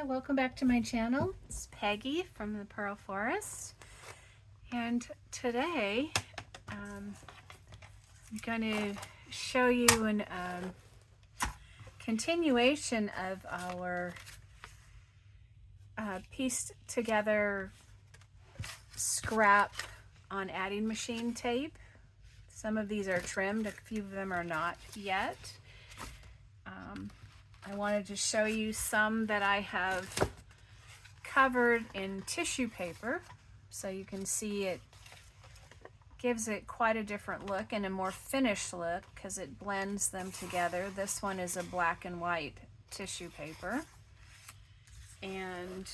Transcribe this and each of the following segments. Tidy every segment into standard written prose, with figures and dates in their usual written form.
Hi, welcome back to my channel. It's Peggy from the Pearl Forest, and today I'm going to show you a continuation of our pieced together scrap on adding machine tape. Some of these are trimmed, a few of them are not yet. I wanted to show you some that I have covered in tissue paper so you can see it gives it quite a different look and a more finished look because it blends them together. This one is a black and white tissue paper, and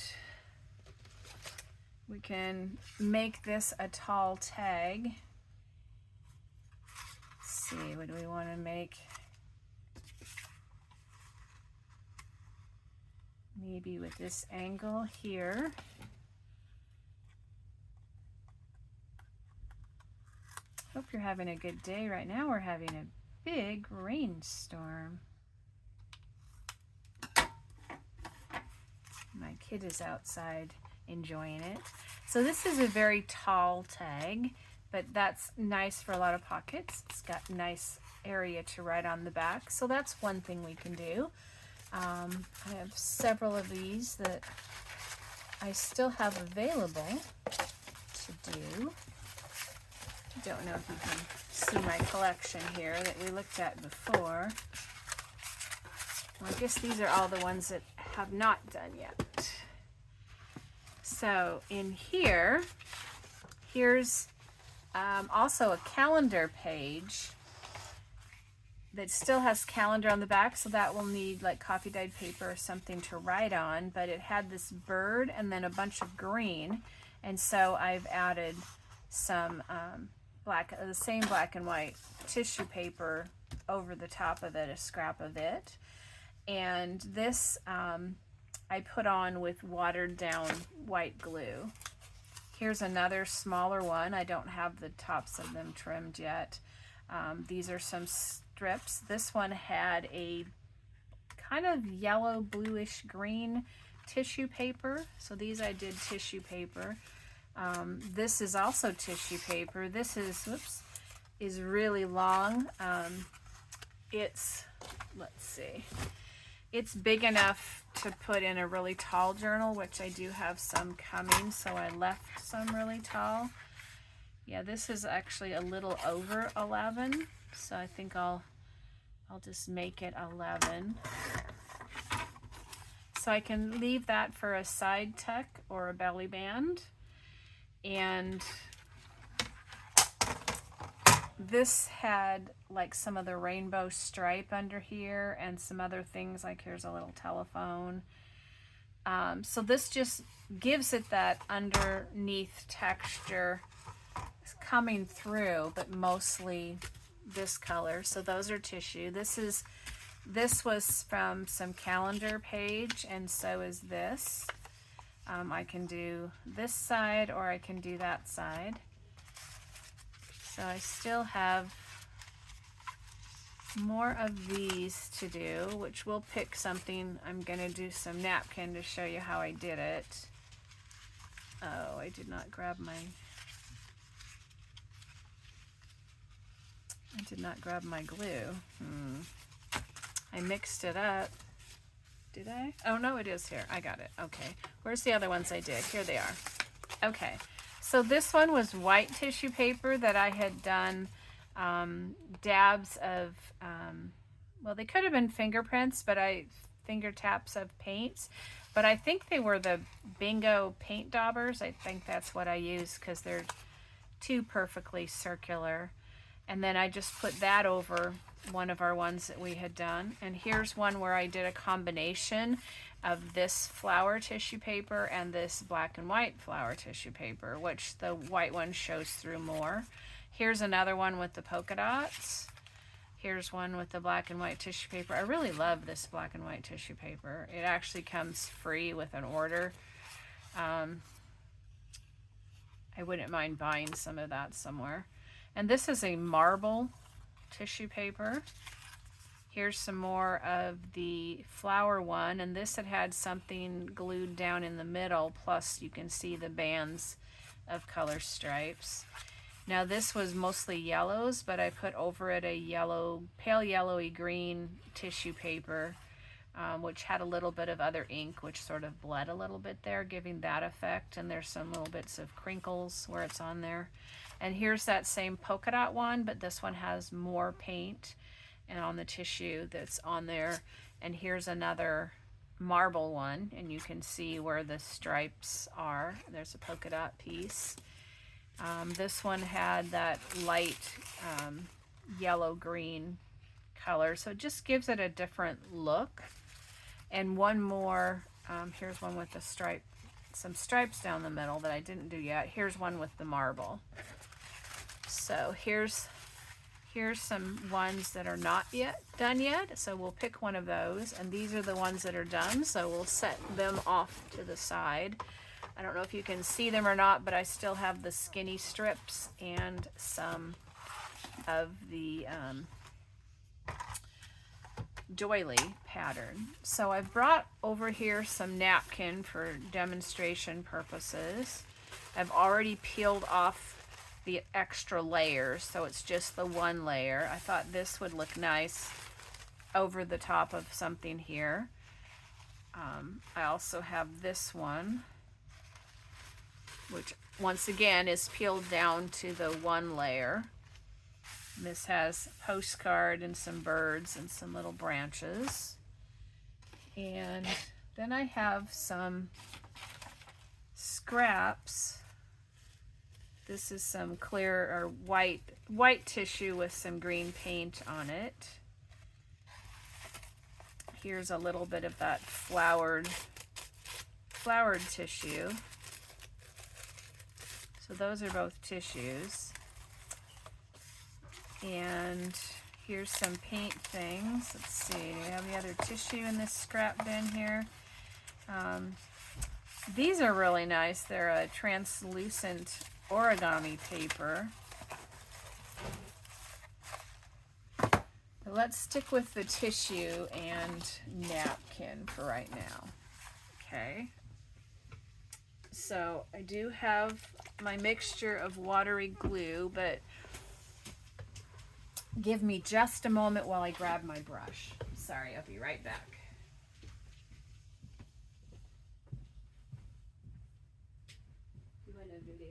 we can make this a tall tag. Let's see, what do we want to make? Maybe with this angle here. Hope you're having a good day. Right now we're having a big rainstorm. My kid is outside enjoying it. So this is a very tall tag, but that's nice for a lot of pockets. It's got nice area to write on the back. So that's one thing we can do. I have several of these that I still have available to do. I don't know if you can see my collection here that we looked at before. Well, I guess these are all the ones that have not done yet. So in here, here's also a calendar page that still has calendar on the back, so that will need like coffee dyed paper or something to write on, but it had this bird and then a bunch of green, and so I've added some the same black and white tissue paper over the top of it, a scrap of it, and this I put on with watered down white glue. Here's another smaller one. I don't have the tops of them trimmed yet. These are some strips. This one had a kind of yellow bluish green tissue paper, so these I did tissue paper. This is also tissue paper. This is really long. Let's see, it's big enough to put in a really tall journal, which I do have some coming, so I left some really tall. Yeah, this is actually a little over 11, so I think I'll just make it 11. So I can leave that for a side tuck or a belly band. And this had like some of the rainbow stripe under here and some other things, like here's a little telephone. So this just gives it that underneath texture coming through, but mostly this color. So those are tissue. This was from some calendar page, and so is this. I can do this side or I can do that side. So I still have more of these to do, which we'll pick something. I'm gonna do some napkin to show you how I did it. Oh, I did not grab my glue. I mixed it up. Did I? Oh no, it is here. I got it. Okay. Where's the other ones I did? Here they are. Okay. So this one was white tissue paper that I had done dabs of, well, they could have been fingerprints, but finger taps of paints. But I think they were the Bingo paint daubers. I think that's what I used because they're too perfectly circular. And then I just put that over one of our ones that we had done. And here's one where I did a combination of this flower tissue paper and this black and white flower tissue paper, which the white one shows through more. Here's another one with the polka dots. Here's one with the black and white tissue paper. I really love this black and white tissue paper. It actually comes free with an order. I wouldn't mind buying some of that somewhere. And this is a marble tissue paper. Here's some more of the flower one, and this had something glued down in the middle, plus you can see the bands of color stripes. Now this was mostly yellows, but I put over it a yellow, pale yellowy green tissue paper, which had a little bit of other ink, which sort of bled a little bit there, giving that effect. And there's some little bits of crinkles where it's on there. And here's that same polka dot one, but this one has more paint and on the tissue that's on there. And here's another marble one, and you can see where the stripes are. There's a polka dot piece. This one had that light yellow-green color, so it just gives it a different look. And one more, here's one with the stripe, some stripes down the middle that I didn't do yet. Here's one with the marble. So here's some ones that are not yet done yet, so we'll pick one of those, and these are the ones that are done, so we'll set them off to the side. I don't know if you can see them or not, but I still have the skinny strips and some of the doily pattern. So I've brought over here some napkin for demonstration purposes. I've already peeled off the extra layers, so it's just the one layer. I thought this would look nice over the top of something here. I also have this one, which once again is peeled down to the one layer. This has postcard and some birds and some little branches. And then I have some scraps. This is some clear or white tissue with some green paint on it. Here's a little bit of that flowered tissue. So those are both tissues. And here's some paint things. Let's see, do we have the other tissue in this scrap bin here? These are really nice. They're a translucent origami paper. But let's stick with the tissue and napkin for right now. Okay. So I do have my mixture of watery glue, but give me just a moment while I grab my brush. Sorry, I'll be right back. Doing a video.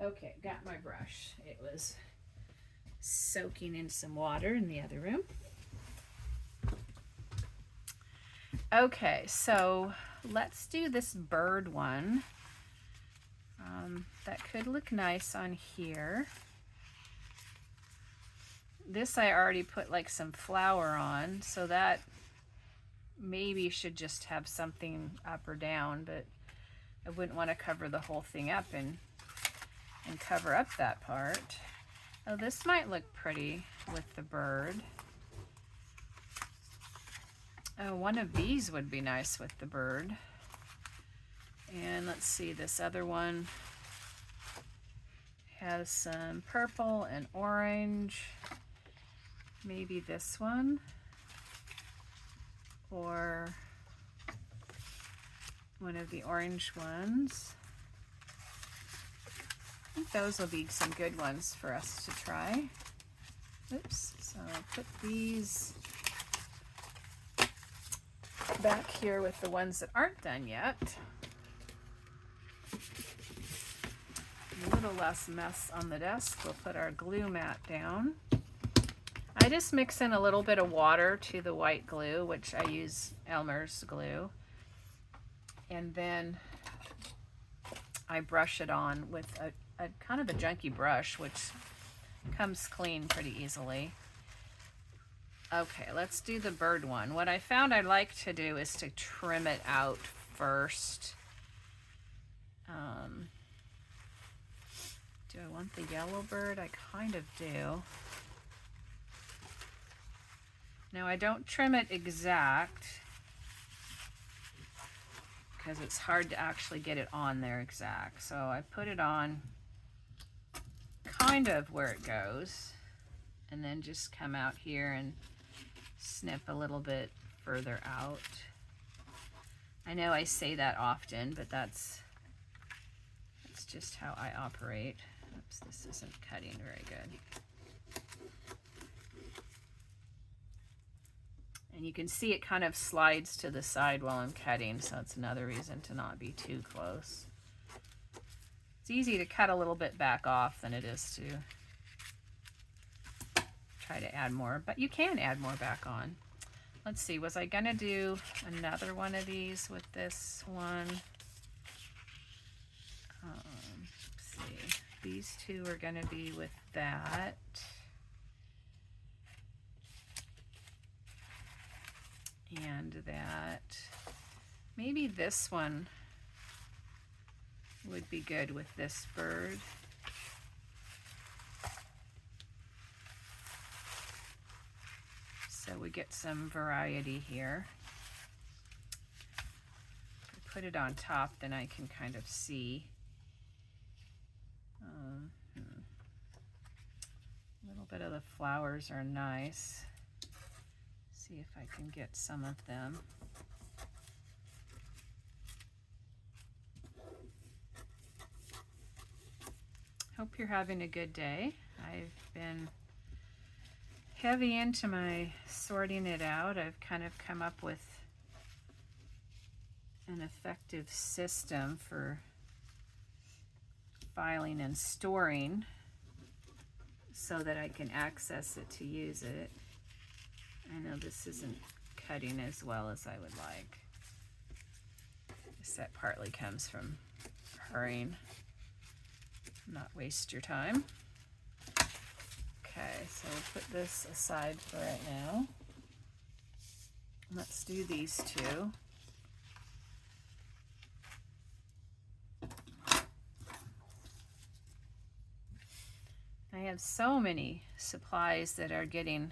Okay, got my brush. It was soaking in some water in the other room. Okay, so let's do this bird one. That could look nice on here. This I already put like some flower on, so that maybe should just have something up or down, but I wouldn't want to cover the whole thing up and cover up that part. Oh, this might look pretty with the bird. Oh, one of these would be nice with the bird. And let's see, this other one has some purple and orange. Maybe this one. Or one of the orange ones. I think those will be some good ones for us to try. Oops, so I'll put these back here with the ones that aren't done yet. A little less mess on the desk. We'll put our glue mat down. I just mix in a little bit of water to the white glue, which I use Elmer's glue. And then I brush it on with a kind of a junky brush, which comes clean pretty easily. Okay, let's do the bird one. What I found I like to do is to trim it out first. Do I want the yellow bird? I kind of do. Now I don't trim it exact, because it's hard to actually get it on there exact. So I put it on kind of where it goes, and then just come out here and snip a little bit further out. I know I say that often, but that's just how I operate. Oops, this isn't cutting very good. And you can see it kind of slides to the side while I'm cutting, so it's another reason to not be too close. It's easy to cut a little bit back off than it is to try to add more, but you can add more back on. Let's see, was I gonna do another one of these with this one? Let's see, these two are gonna be with that. And that. Maybe this one would be good with this bird. So we get some variety here. If I put it on top, then I can kind of see. A little bit of the flowers are nice. See if I can get some of them. Hope you're having a good day. I've been heavy into my sorting it out. I've kind of come up with an effective system for filing and storing so that I can access it to use it. I know this isn't cutting as well as I would like. Guess that partly comes from hurrying. Not waste your time. Okay, so we'll put this aside for right now. Let's do these two. I have so many supplies that are getting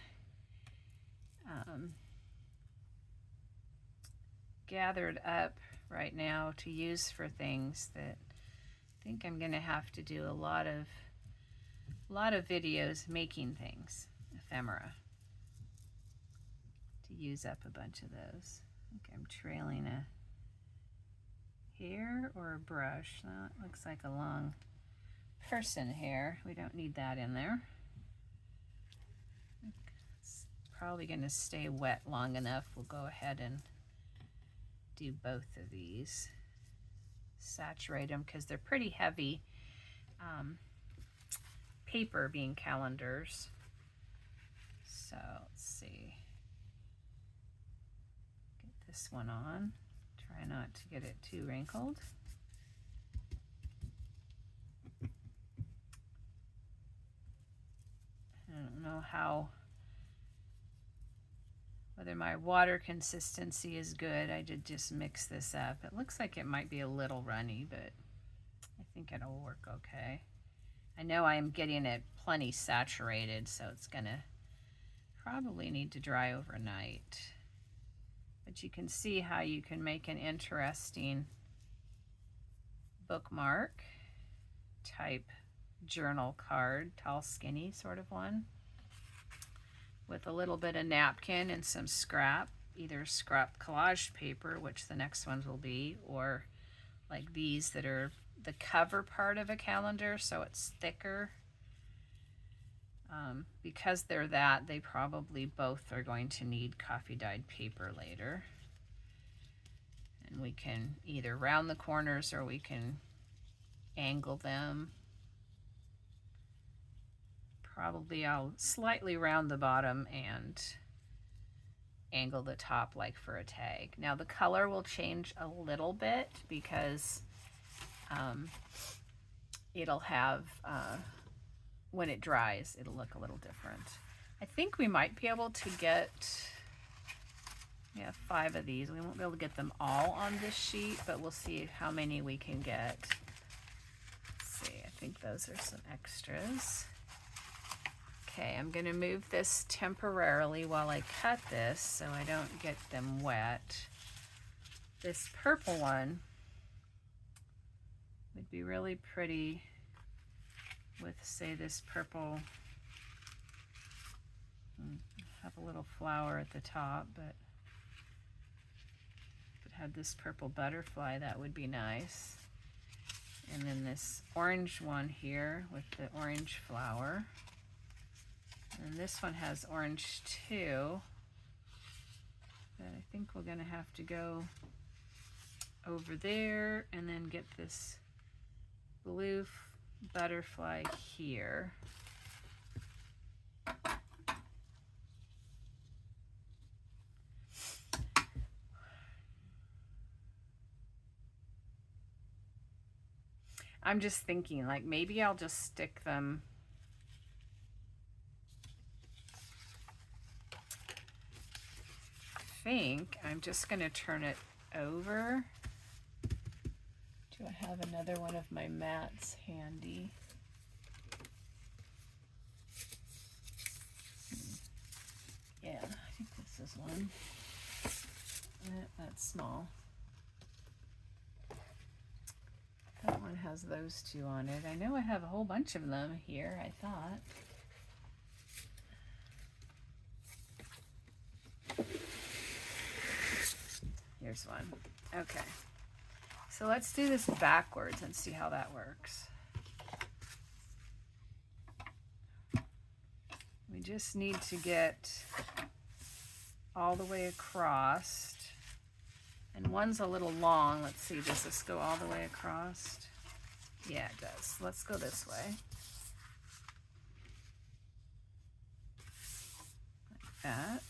gathered up right now to use for things that I think I'm gonna have to do a lot of videos making things, ephemera, to use up a bunch of those. I think I'm trailing a hair or a brush. That looks like a long person hair. We don't need that in there. It's probably gonna stay wet long enough. We'll go ahead and do both of these. Saturate them because they're pretty heavy paper, being calendars. So let's see. Get this one on. Try not to get it too wrinkled. I don't know whether my water consistency is good. I did just mix this up. It looks like it might be a little runny, but I think it'll work okay. I know I am getting it plenty saturated, so it's gonna probably need to dry overnight. But you can see how you can make an interesting bookmark type journal card, tall skinny sort of one, with a little bit of napkin and some scrap, either scrap collage paper, which the next ones will be, or like these that are the cover part of a calendar, so it's thicker. Because they're that, they probably both are going to need coffee dyed paper later. And we can either round the corners or we can angle them. Probably I'll slightly round the bottom and angle the top like for a tag. Now the color will change a little bit because it'll have, when it dries, it'll look a little different. I think we might be able to get, 5 of these. We won't be able to get them all on this sheet, but we'll see how many we can get. Let's see, I think those are some extras. Okay, I'm gonna move this temporarily while I cut this so I don't get them wet. this purple one would be really pretty with, say, this purple, have a little flower at the top, but if it had this purple butterfly, that would be nice. And then this orange one here with the orange flower. And this one has orange too, but I think we're gonna have to go over there and then get this blue butterfly here. I'm just thinking, like, maybe I'll just stick them I'm just gonna turn it over. Do I have another one of my mats handy? Yeah, I think this is one. That's small. That one has those two on it. I know I have a whole bunch of them here, I thought. Here's one. Okay. So let's do this backwards and see how that works. We just need to get all the way across. And one's a little long. Let's see, does this go all the way across? Yeah, it does. Let's go this way. Like that.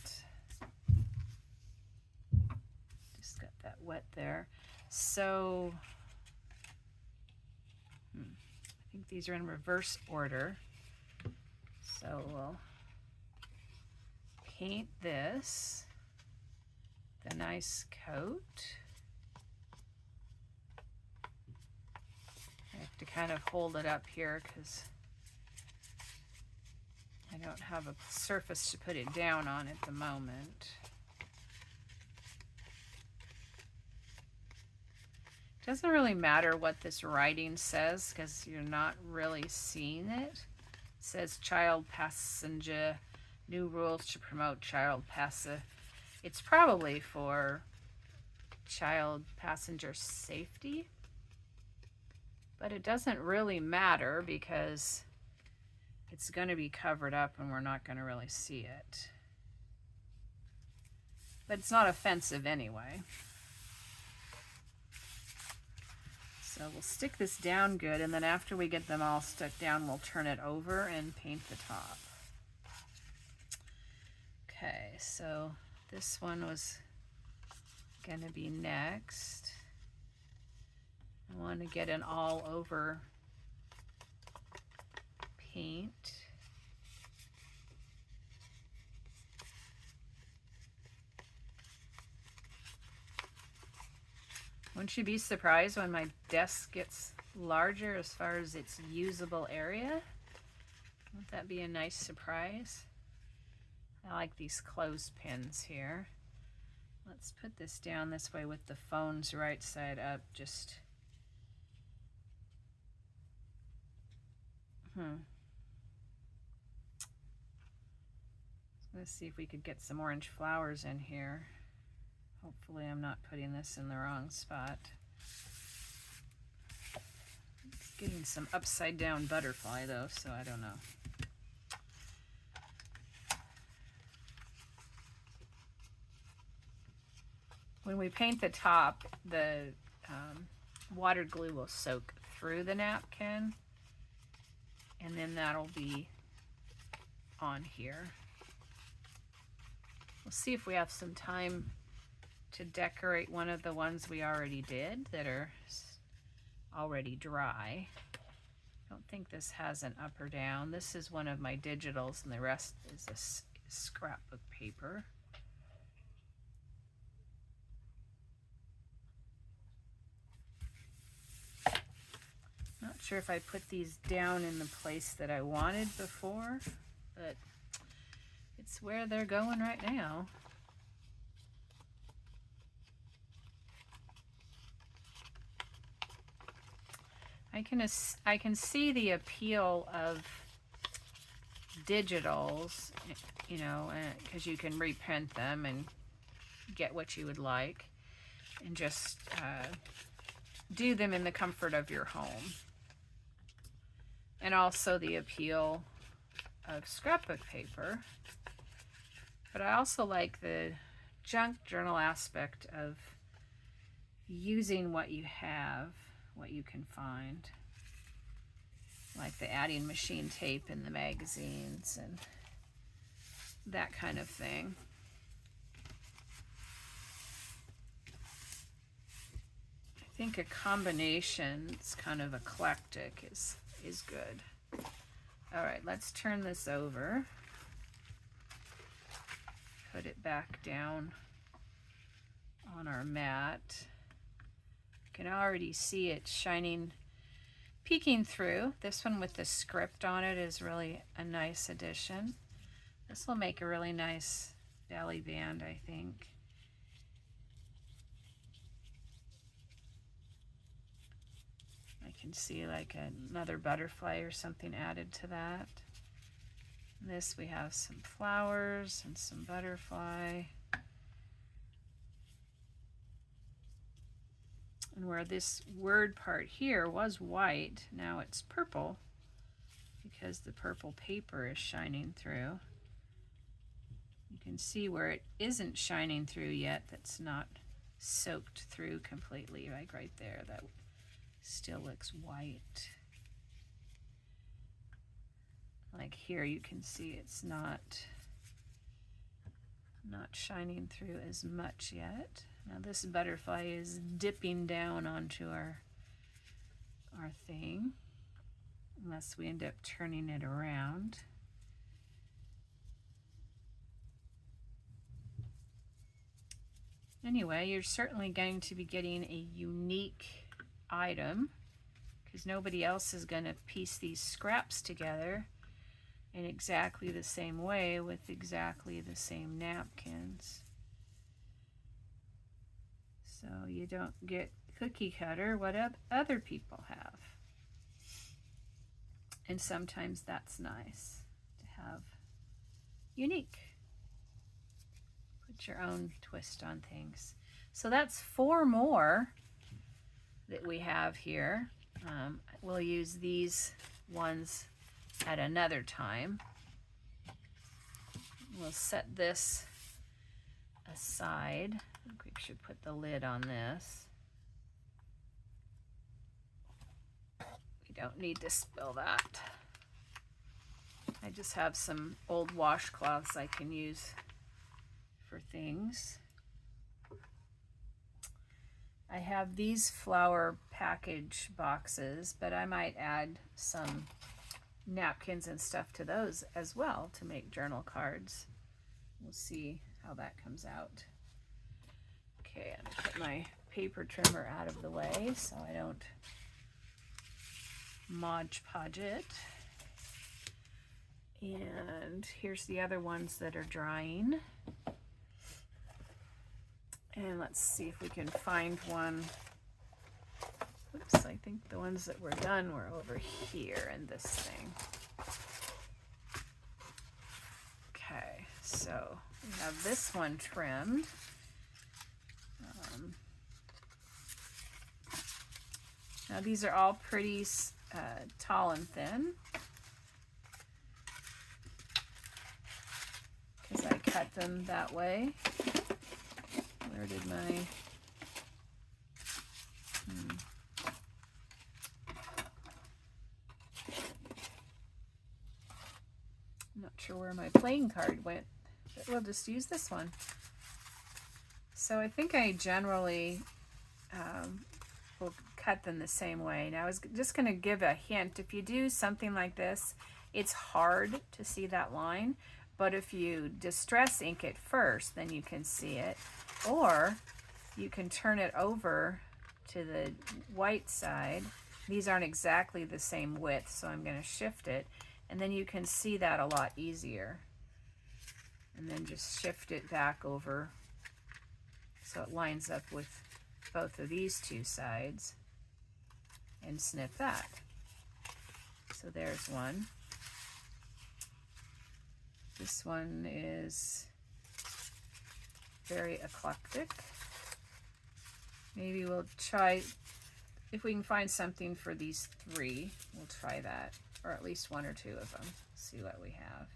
Just got that wet there. So, I think these are in reverse order. So we'll paint this the nice coat. I have to kind of hold it up here because I don't have a surface to put it down on at the moment. It doesn't really matter what this writing says because you're not really seeing it. It says child passenger, new rules to promote child passenger. It's probably for child passenger safety, but it doesn't really matter because it's going to be covered up and we're not going to really see it. But it's not offensive anyway. So we'll stick this down good, and then after we get them all stuck down, we'll turn it over and paint the top. Okay, so this one was gonna be next. I want to get an all over paint. Wouldn't you be surprised when my desk gets larger as far as its usable area? Wouldn't that be a nice surprise? I like these clothespins here. Let's put this down this way with the phones right side up. Just let's see if we could get some orange flowers in here. Hopefully I'm not putting this in the wrong spot. It's getting some upside down butterfly though, so I don't know. When we paint the top, the water glue will soak through the napkin, and then that'll be on here. We'll see if we have some time to decorate one of the ones we already did that are already dry. I don't think this has an up or down. This is one of my digitals and the rest is a scrapbook paper. Not sure if I put these down in the place that I wanted before, but it's where they're going right now. I can see the appeal of digitals, you know, because you can reprint them and get what you would like, and just do them in the comfort of your home. And also the appeal of scrapbook paper. But I also like the junk journal aspect of using what you have, what you can find. Like the adding machine tape in the magazines and that kind of thing. I think a combination that's kind of eclectic is good. All right, let's turn this over. Put it back down on our mat. You can already see it shining, peeking through. This one with the script on it is really a nice addition. This will make a really nice belly band, I think. I can see like another butterfly or something added to that. This we have some flowers and some butterfly. And where this word part here was white, now it's purple because the purple paper is shining through. You can see where it isn't shining through yet, that's not soaked through completely, like right there, that still looks white. Like here you can see it's not shining through as much yet. Now this butterfly is dipping down onto our thing, unless we end up turning it around. Anyway, you're certainly going to be getting a unique item because nobody else is going to piece these scraps together in exactly the same way with exactly the same napkins. So you don't get cookie cutter what other people have. And sometimes that's nice to have unique. Put your own twist on things. So that's 4 more that we have here. We'll use these ones at another time. We'll set this aside. I think we should put the lid on this. We don't need to spill that. I just have some old washcloths I can use for things. I have these flower package boxes, but I might add some napkins and stuff to those as well to make journal cards. We'll see how that comes out. Okay, I'm gonna put my paper trimmer out of the way so I don't Mod Podge it. And here's the other ones that are drying. And let's see if we can find one. Oops, I think the ones that were done were over here in this thing. Okay, so we have this one trimmed. Now these are all pretty tall and thin because I cut them that way. Where did my... I'm not sure where my playing card went, but we'll just use this one. So I think I generally will cut them the same way. Now I was just going to give a hint. If you do something like this, it's hard to see that line, but if you distress ink it first, then you can see it. Or you can turn it over to the white side. These aren't exactly the same width, so I'm going to shift it, and then you can see that a lot easier. And then just shift it back over so it lines up with both of these two sides. and snip that. So there's one. This one is very eclectic. Maybe we'll try, if we can find something for these three, we'll try that, or at least one or two of them, see what we have.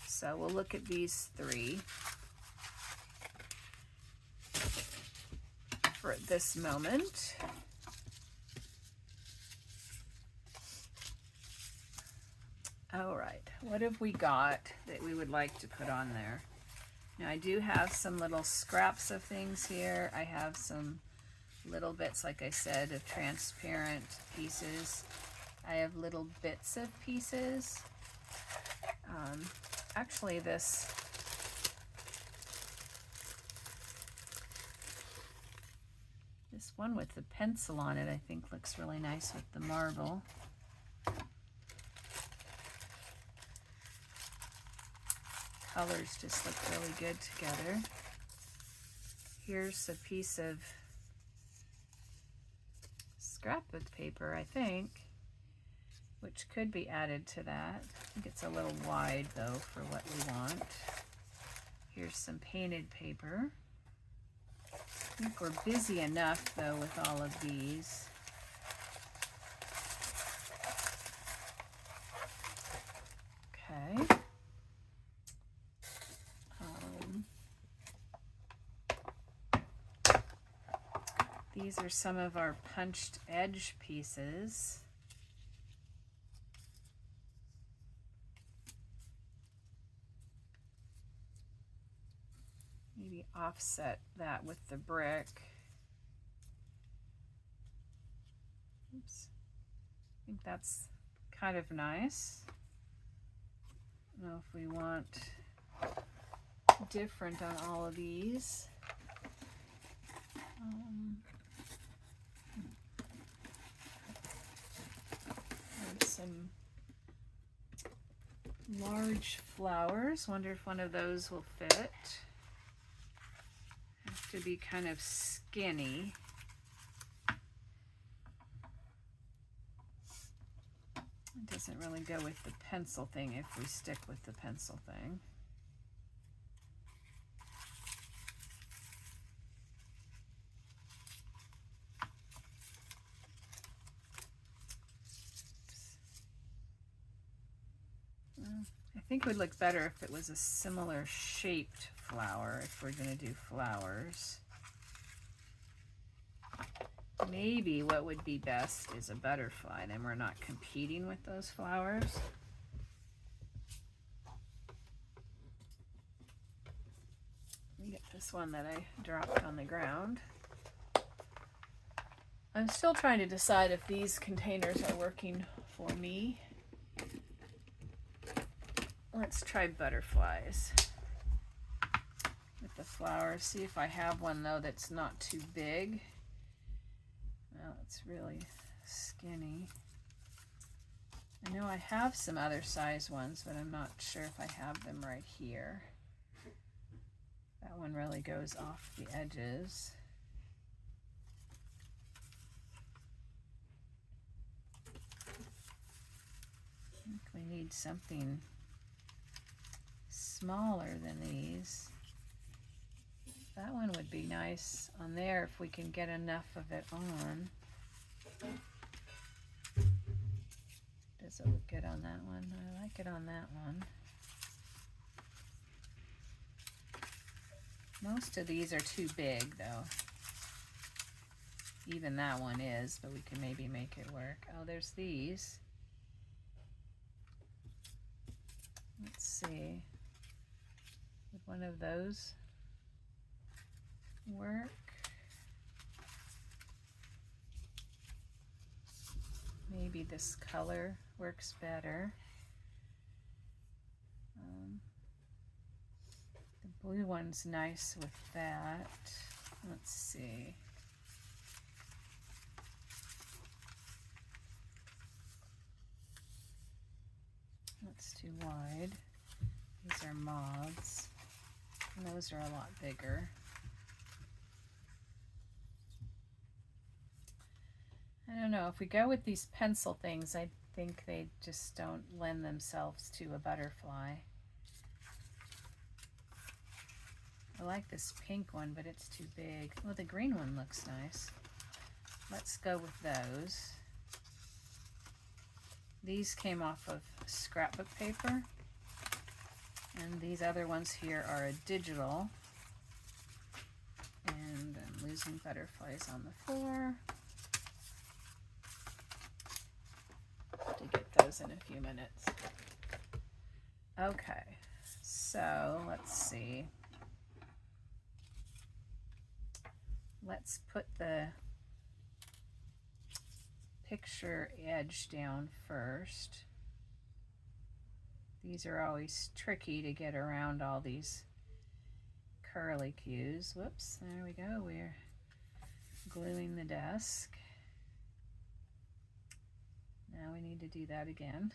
So we'll look at these three for this moment. All right, what have we got that we would like to put on there? Now I do have some little scraps of things here. I have some little bits, like I said, of transparent pieces. I have little bits of pieces. Actually, this one with the pencil on it, I think looks really nice with the marble. Colors just look really good together. Here's a piece of scrapbook paper, I think, which could be added to that. I think it's a little wide though for what we want. Here's some painted paper. I think we're busy enough though with all of these. Okay. These are some of our punched edge pieces. Maybe offset that with the brick. Oops. I think that's kind of nice. I don't know if we want different on all of these. Some large flowers. Wonder if one of those will fit. Have to be kind of skinny. It doesn't really go with the pencil thing if we stick with the pencil thing. I think it would look better if it was a similar shaped flower, if we're going to do flowers. Maybe what would be best is a butterfly, then we're not competing with those flowers. Let me get this one that I dropped on the ground. I'm still trying to decide if these containers are working for me. Let's try butterflies with the flowers. See if I have one though that's not too big. Well, it's really skinny. I know I have some other size ones, but I'm not sure if I have them right here. That one really goes off the edges. I think we need something smaller than these. That one would be nice on there if we can get enough of it on. Does it look good on that one? I like it on that one. Most of these are too big though. Even that one is, but we can maybe make it work. Oh, there's these. Let's see. Would one of those work? Maybe this color works better. The blue one's nice with that. Let's see. That's too wide. These are moths. And those are a lot bigger. I don't know, if we go with these pencil things, I think they just don't lend themselves to a butterfly. I like this pink one, but it's too big. Oh, the green one looks nice. Let's go with those. These came off of scrapbook paper. And these other ones here are a digital. And I'm losing butterflies on the floor. To get those in a few minutes. Okay, so let's see. Let's put the picture edge down first. These are always tricky to get around all these curly cues. Whoops, there we go. We're gluing the desk. Now we need to do that again.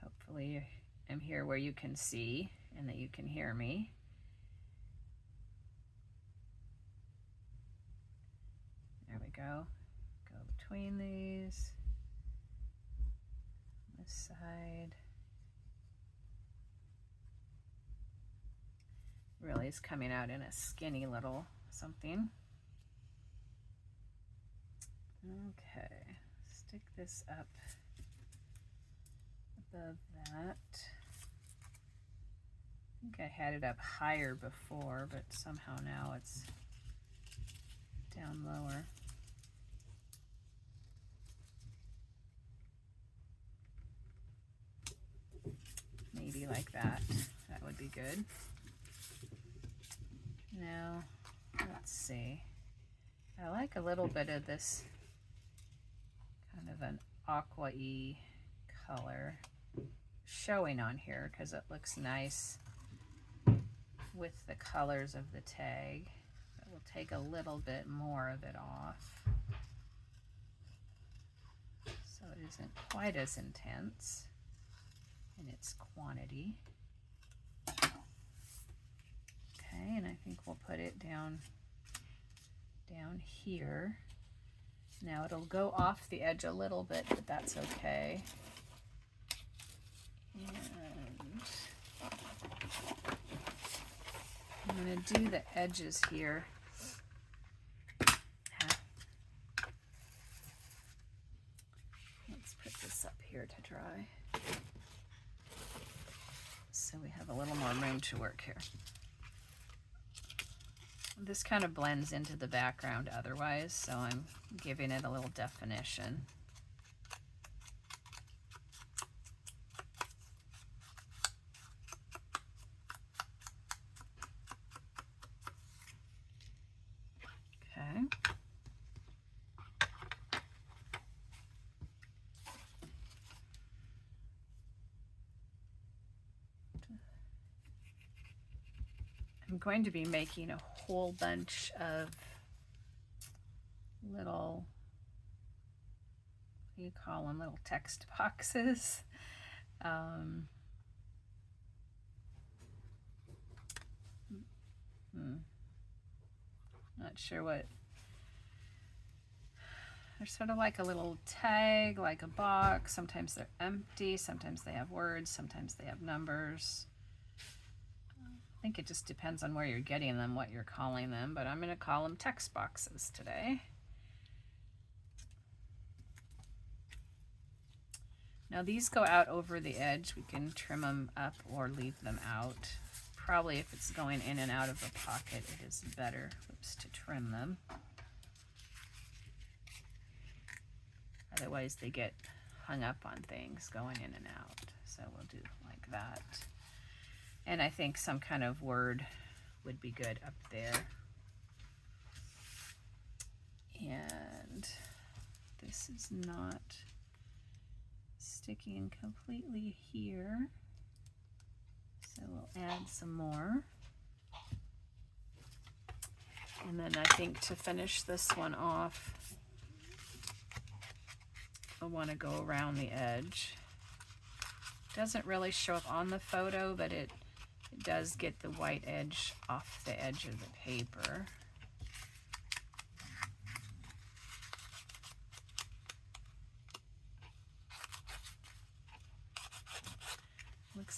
Hopefully I'm here where you can see and that you can hear me. There we go. Go between these. This side. Really is coming out in a skinny little something. Okay, stick this up above that. I think I had it up higher before, but somehow now it's down lower. Maybe like that. That would be good. Now, let's see. I like a little bit of this kind of an aqua-y color showing on here because it looks nice with the colors of the tag. But we'll take a little bit more of it off so it isn't quite as intense in its quantity. Okay, and I think we'll put it down here. Now it'll go off the edge a little bit, but that's okay. And I'm going to do the edges here. Let's put this up here to dry, so we have a little more room to work here. This kind of blends into the background otherwise, so I'm giving it a little definition. Okay. I'm going to be making a whole bunch of little, what do you call them, little text boxes. Not sure what. They're sort of like a little tag, like a box. Sometimes they're empty, sometimes they have words, sometimes they have numbers. I think it just depends on where you're getting them, what you're calling them, but I'm going to call them text boxes today. Now these go out over the edge. We can trim them up or leave them out. Probably if it's going in and out of a pocket, it is better, to trim them. Otherwise they get hung up on things going in and out. So we'll do like that. And I think some kind of word would be good up there. And this is not sticking completely here. So we'll add some more. And then I think to finish this one off, I want to go around the edge. Doesn't really show up on the photo, but it does get the white edge off the edge of the paper.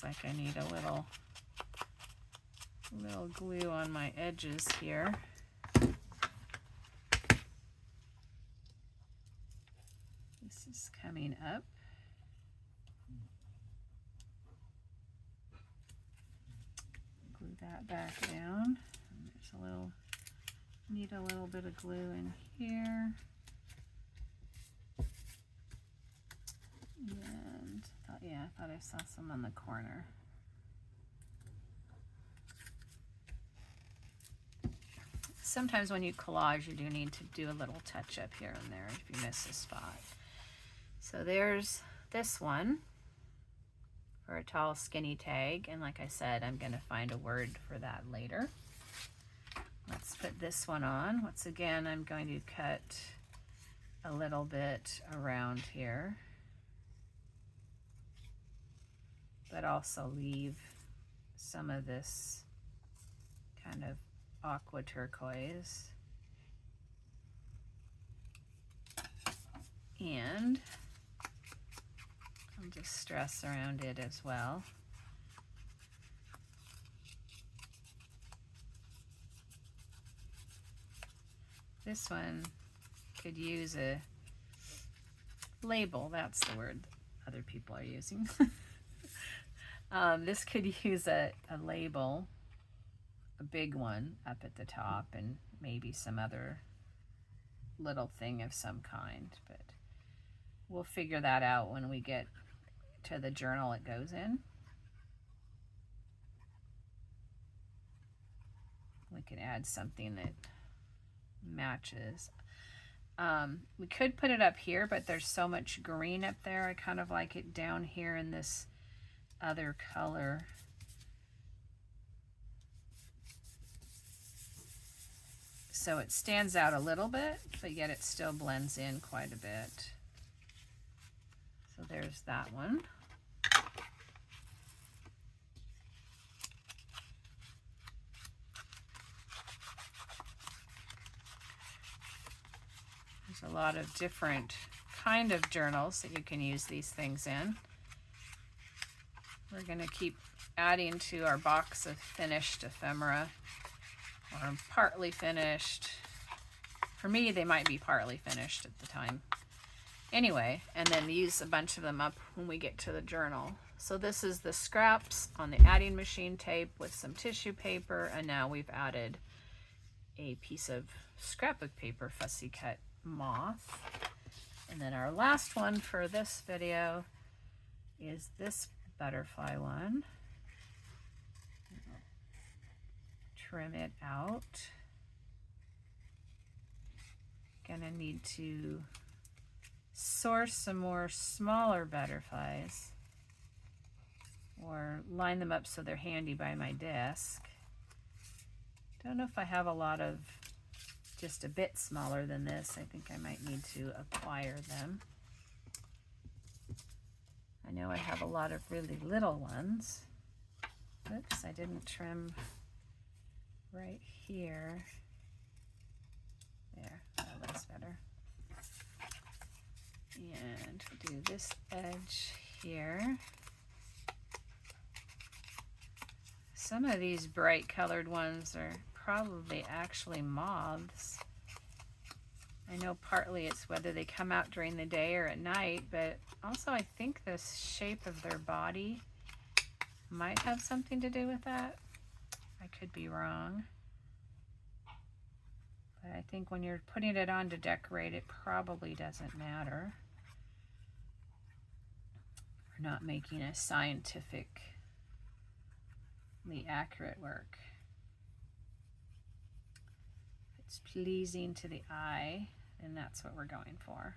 looks like I need a little glue on my edges here. This is coming up. Glue that back down. And there's a little, need a little bit of glue in here. And I thought I saw some on the corner. Sometimes when you collage, you do need to do a little touch up here and there if you miss a spot. So there's this one for a tall skinny tag, and like I said, I'm going to find a word for that later. Let's put this one on. Once again, I'm going to cut a little bit around here, but also leave some of this kind of aqua turquoise. And I'll just stress around it as well. This one could use a label. That's the word other people are using. This could use a label, a big one up at the top, and maybe some other little thing of some kind, but we'll figure that out when we get to the journal it goes in. We can add something that matches. We could put it up here, but there's so much green up there. I kind of like it down here in this other color. So it stands out a little bit, but yet it still blends in quite a bit. So there's that one. There's a lot of different kind of journals that you can use these things in. We're going to keep adding to our box of finished ephemera, or partly finished. For me, they might be partly finished at the time. Anyway, and then use a bunch of them up when we get to the journal. So this is the scraps on the adding machine tape with some tissue paper, and now we've added a piece of scrapbook paper, fussy cut moth. And then our last one for this video is this butterfly one. Trim it out. Gonna need to source some more smaller butterflies or line them up so they're handy by my desk. Don't know if I have a lot of just a bit smaller than this. I think I might need to acquire them. I know I have a lot of really little ones. Oops, I didn't trim right here. There, that looks better. And do this edge here. Some of these bright colored ones are probably actually moths. I know partly it's whether they come out during the day or at night, but also I think the shape of their body might have something to do with that. I could be wrong. But I think when you're putting it on to decorate, it probably doesn't matter. We're not making a scientifically accurate work. It's pleasing to the eye, and that's what we're going for.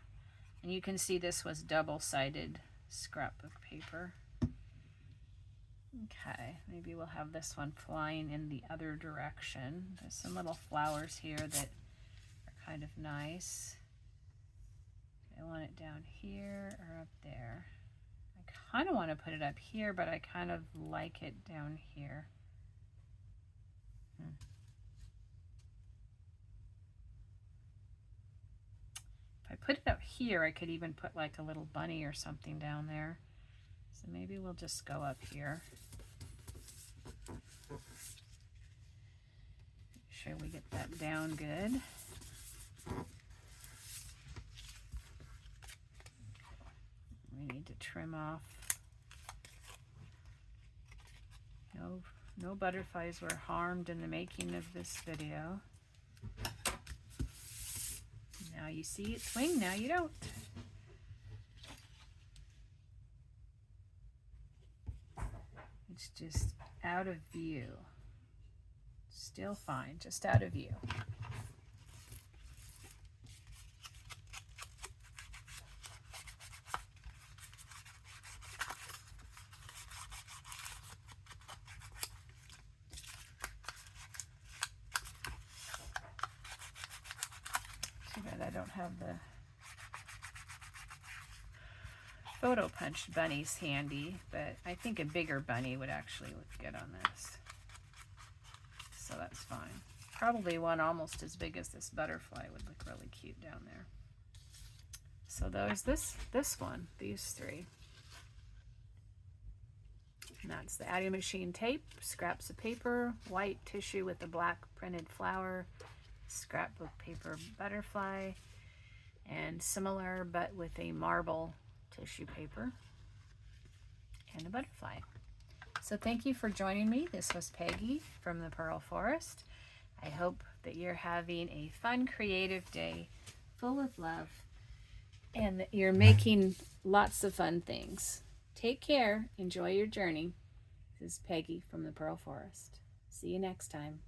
And you can see this was double-sided scrapbook paper. Okay, maybe we'll have this one flying in the other direction. There's some little flowers here that are kind of nice. I want it down here or up there. I kind of want to put it up here, but I kind of like it down here. If I put it up here, I could even put like a little bunny or something down there. So maybe maybe we'll just go up here. Make sure we get that down good. We need to trim off. No butterflies were harmed in the making of this video. Now you see its wing, now you don't. It's just out of view. Still fine, just out of view. Too bad I don't have the photo punched bunnies handy, but I think a bigger bunny would actually look good on this. So that's fine. Probably one almost as big as this butterfly would look really cute down there. So there's this one, these three. And that's the adding machine tape, scraps of paper, white tissue with a black printed flower, scrapbook paper butterfly, and similar but with a marble tissue paper and a butterfly. So thank you for joining me. This was Peggy from the Pearl Forest. I hope that you're having a fun, creative day full of love and that you're making lots of fun things. Take care. Enjoy your journey. This is Peggy from the Pearl Forest. See you next time.